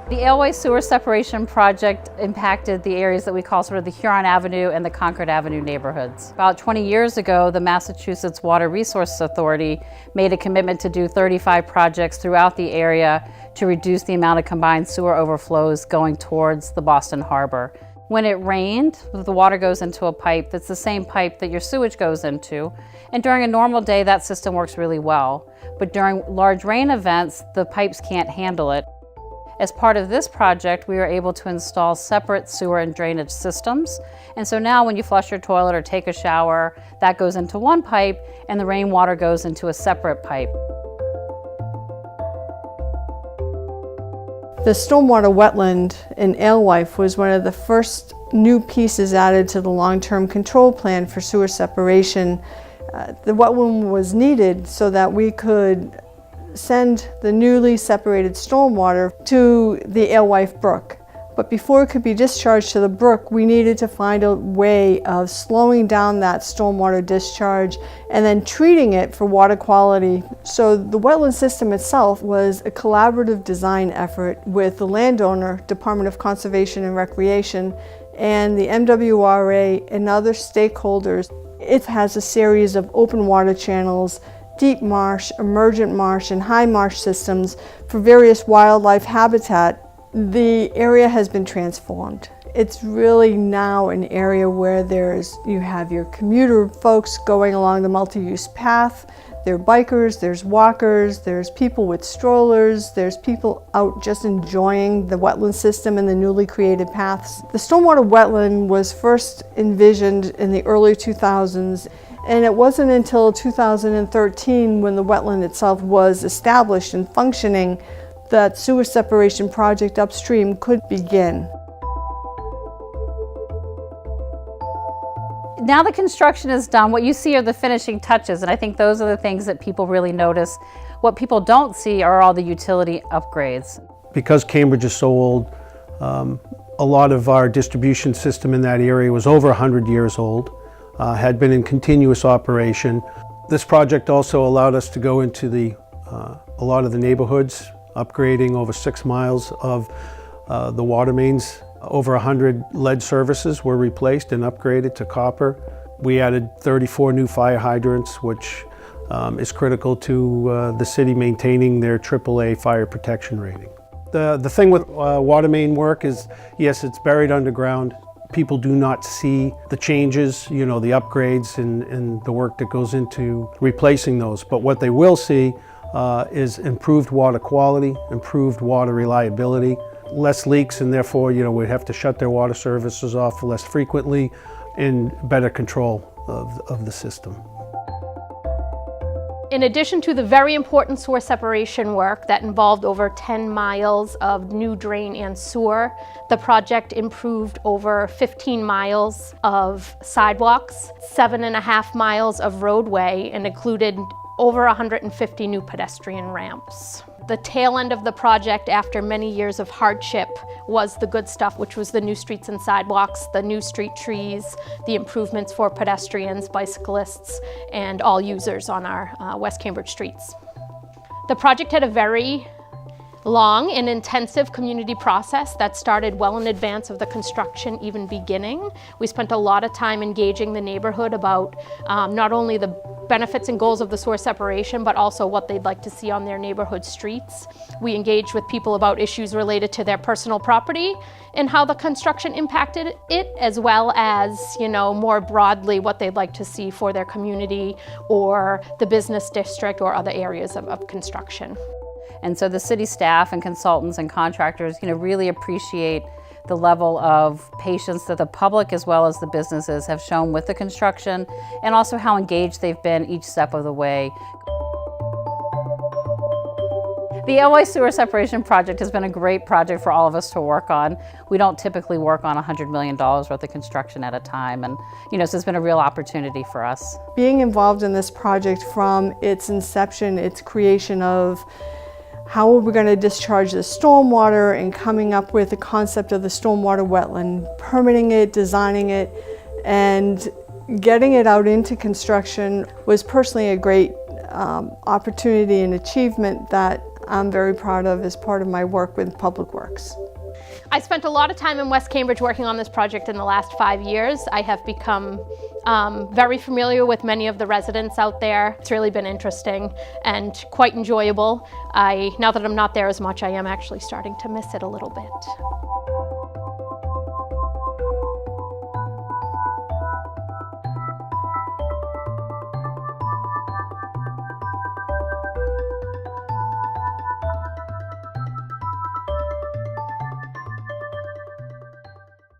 The Alewife sewer separation project impacted the areas that we call sort of the Huron Avenue and the Concord Avenue neighborhoods. About 20 years ago, the Massachusetts Water Resources Authority made a commitment to do 35 projects throughout the area to reduce the amount of combined sewer overflows going towards the Boston Harbor. When it rained, the water goes into a pipe that's the same pipe that your sewage goes into, and during a normal day that system works really well. But during large rain events, the pipes can't handle it. As part of this project, we were able to install separate sewer and drainage systems. And so now when you flush your toilet or take a shower, that goes into one pipe and the rainwater goes into a separate pipe. The stormwater wetland in Alewife was one of the first new pieces added to the long-term control plan for sewer separation. The wetland was needed so that we could send the newly separated stormwater to the Alewife Brook. But before it could be discharged to the brook, we needed to find a way of slowing down that stormwater discharge and then treating it for water quality. So the wetland system itself was a collaborative design effort with the landowner, Department of Conservation and Recreation, and the MWRA and other stakeholders. It has a series of open water channels, deep marsh, emergent marsh, and high marsh systems for various wildlife habitat. The area has been transformed. It's really now an area where you have your commuter folks going along the multi-use path, there are bikers, there's walkers, there's people with strollers, there's people out just enjoying the wetland system and the newly created paths. The stormwater wetland was first envisioned in the early 2000s, and it wasn't until 2013 when the wetland itself was established and functioning that sewer separation project upstream could begin. Now the construction is done, what you see are the finishing touches, and I think those are the things that people really notice. What people don't see are all the utility upgrades. Because Cambridge is so old, a lot of our distribution system in that area was over 100 years old, had been in continuous operation. This project also allowed us to go into a lot of the neighborhoods, upgrading over 6 miles of the water mains. Over 100 lead services were replaced and upgraded to copper. We added 34 new fire hydrants, which is critical to the city maintaining their AAA fire protection rating. The thing with water main work is, yes, it's buried underground. People do not see the changes, the upgrades and the work that goes into replacing those. But what they will see is improved water quality, improved water reliability, less leaks, and therefore, we have to shut their water services off less frequently, and better control of the system. In addition to the very important sewer separation work that involved over 10 miles of new drain and sewer, the project improved over 15 miles of sidewalks, 7.5 miles of roadway, and included over 150 new pedestrian ramps. The tail end of the project, after many years of hardship, was the good stuff, which was the new streets and sidewalks, the new street trees, the improvements for pedestrians, bicyclists, and all users on our West Cambridge streets. The project had a very long and intensive community process that started well in advance of the construction even beginning. We spent a lot of time engaging the neighborhood about not only the benefits and goals of the sewer separation, but also what they'd like to see on their neighborhood streets. We engaged with people about issues related to their personal property and how the construction impacted it, as well as, more broadly what they'd like to see for their community or the business district or other areas of construction. And so the city staff and consultants and contractors, really appreciate the level of patience that the public as well as the businesses have shown with the construction, and also how engaged they've been each step of the way. The Alewife Sewer Separation Project has been a great project for all of us to work on. We don't typically work on $100 million worth of construction at a time, and so it's been a real opportunity for us. Being involved in this project from its inception, its creation of how are we going to discharge the stormwater and coming up with the concept of the stormwater wetland, permitting it, designing it, and getting it out into construction was personally a great opportunity and achievement that I'm very proud of as part of my work with Public Works. I spent a lot of time in West Cambridge working on this project in the last 5 years. I have become very familiar with many of the residents out there. It's really been interesting and quite enjoyable. Now that I'm not there as much, I am actually starting to miss it a little bit.